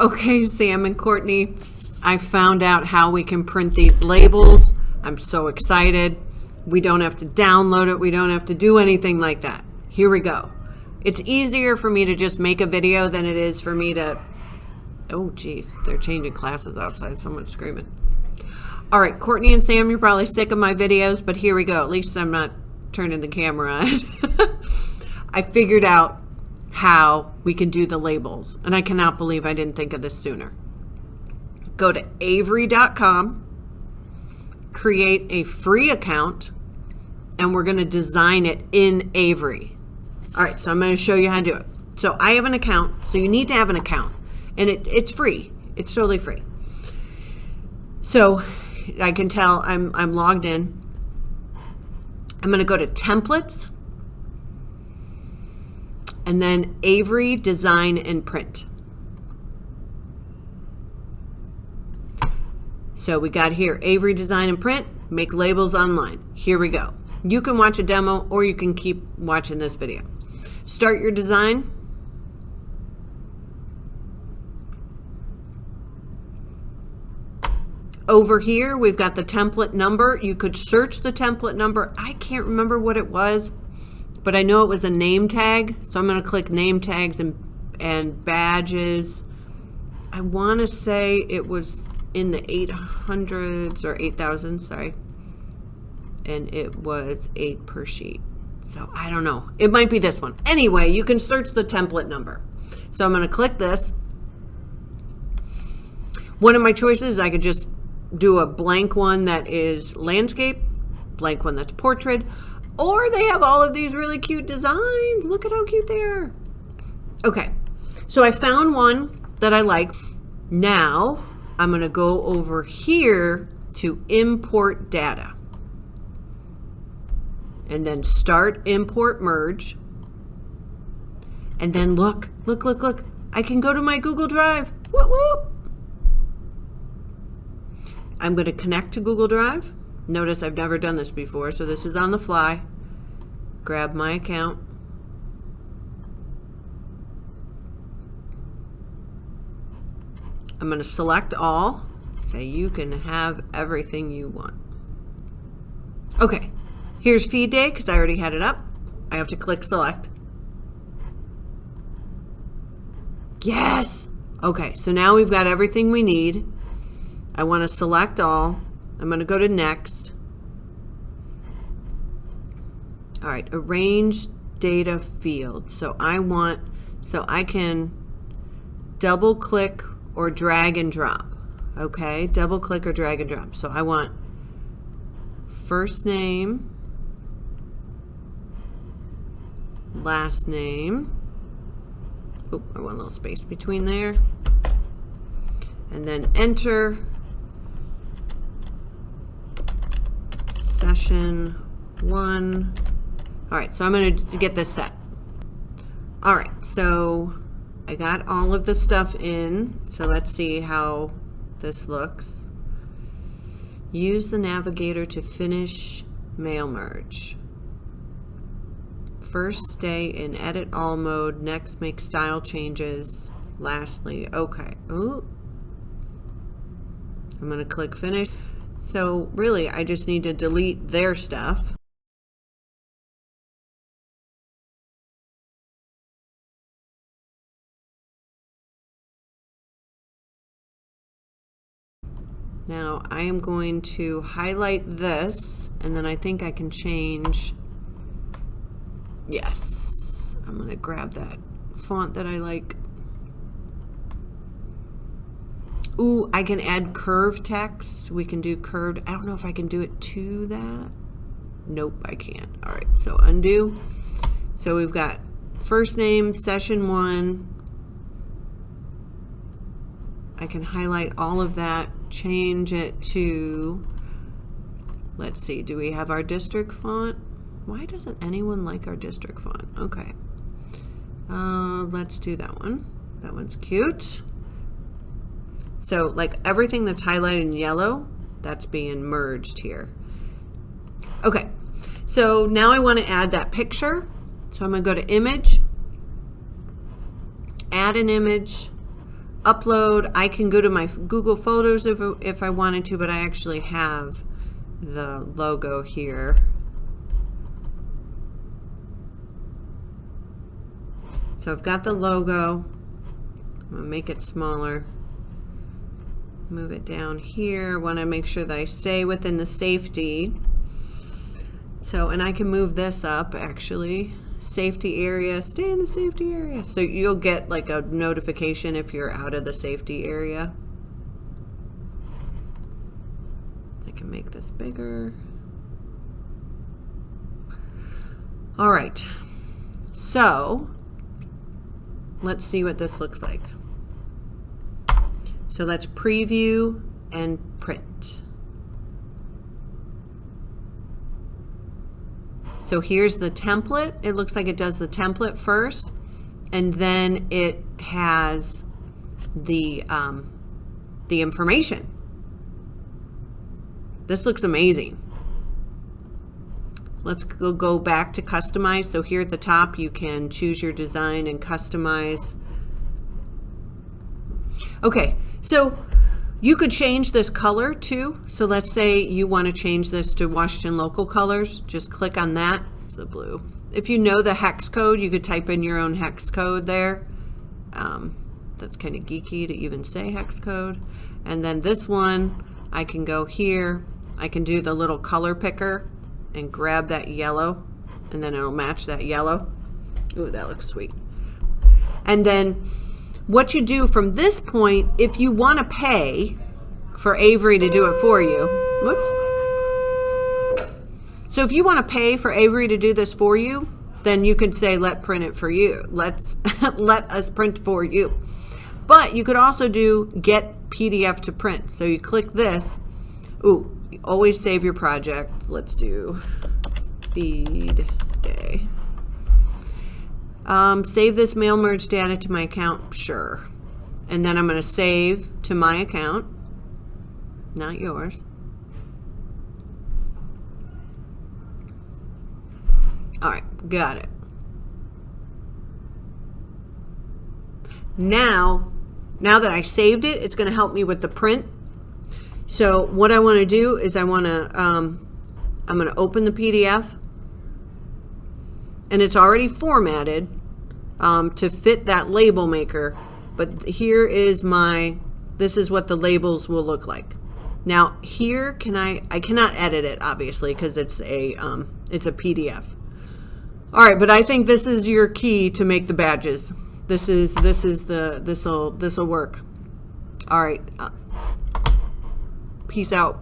Okay, Sam and Courtney, I found out how we can print these labels. I'm so excited. We don't have to download it. We don't have to do anything like that. Here we go. It's easier for me to just make a video than it is for me to... Oh, geez, they're changing classes outside. Someone's screaming. All right, Courtney and Sam, you're probably sick of my videos, but here we go. At least I'm not turning the camera on. I figured out how we can do the labels, and I cannot believe I didn't think of this sooner. Go to Avery.com, create a free account, and we're going to design it in Avery. All right, so I'm going to show you how to do it. So I have an account, so you need to have an account, and it's free. It's totally free. So I can tell I'm logged in. I'm going to go to Templates, and then Avery Design and Print. So we got here, Avery Design and Print, make labels online. Here we go. You can watch a demo or you can keep watching this video. Start your design. Over here, we've got the template number. You could search the template number. I can't remember what it was, but I know it was a name tag. So I'm going to click name tags and badges. I want to say it was in the 800s or 8,000, sorry. And it was 8 per sheet. So I don't know. It might be this one. Anyway, you can search the template number. So I'm going to click this. One of my choices, I could just do a blank one that is landscape, blank one that's portrait, or they have all of these really cute designs. Look at how cute they are. Okay, so I found one that I like. Now I'm going to go over here to import data and then start import merge. And then look. I can go to my Google Drive. Whoop, whoop. I'm going to connect to Google Drive. Notice I've never done this before, so this is on the fly. Grab my account. I'm going to select all. Say you can have everything you want. Okay, here's feed day because I already had it up. I have to click select. Yes! Okay, so now we've got everything we need. I want to select all. I'm going to go to next. All right, arrange data field. So I can double click or drag and drop. Okay, double click or drag and drop. So I want first name, last name. Oh, I want a little space between there. And then enter. Session 1. All right, so I'm going to get this set. All right, so I got all of the stuff in. So let's see how this looks. Use the navigator to finish mail merge. First, stay in edit all mode. Next, make style changes. Lastly, okay. Ooh. I'm going to click finish. So really, I just need to delete their stuff. Now I am going to highlight this, and then I think I can change. Yes, I'm going to grab that font that I like. Ooh, I can add curved text. We can do curved. I don't know if I can do it to that. Nope, I can't. All right, so undo. So we've got first name, session 1. I can highlight all of that, change it to, let's see, do we have our district font? Why doesn't anyone like our district font? Okay. Let's do that one. That one's cute. So like everything that's highlighted in yellow, that's being merged here. Okay, so now I want to add that picture. So I'm going to go to image, add an image, upload. I can go to my Google Photos if I wanted to, but I actually have the logo here. So I've got the logo. I'm going to make it smaller. Move it down here. Want to make sure that I stay within the safety. So, and I can move this up actually. Safety area, stay in the safety area. So you'll get like a notification if you're out of the safety area. I can make this bigger. All right. So let's see what this looks like. So let's preview and print. So here's the template. It looks like it does the template first, and then it has the information. This looks amazing. Let's go back to customize. So here at the top, you can choose your design and customize. Okay, so you could change this color too. So let's say you want to change this to Washington local colors. Just click on that. It's the blue. If you know the hex code, you could type in your own hex code there. That's kind of geeky to even say hex code. And then this one, I can go here. I can do the little color picker and grab that yellow, and then it'll match that yellow. Ooh, that looks sweet. And then what you do from this point, if you want to pay for Avery to do it for you, whoops. So if you want to pay for Avery to do this for you, then you could say, let print it for you. Let's let us print for you. But you could also do get PDF to print. So you click this. Ooh, always save your project. Let's do feed day. Save this mail merge data to my account, sure. And then I'm going to save to my account, not yours. All right, got it. Now that I saved it, it's going to help me with the print. So what I want to do is I'm going to open the PDF. And it's already formatted to fit that label maker. But here is this is what the labels will look like. Now here, I cannot edit it obviously because it's a PDF. All right, but I think this is your key to make the badges. This'll work. All right. Peace out.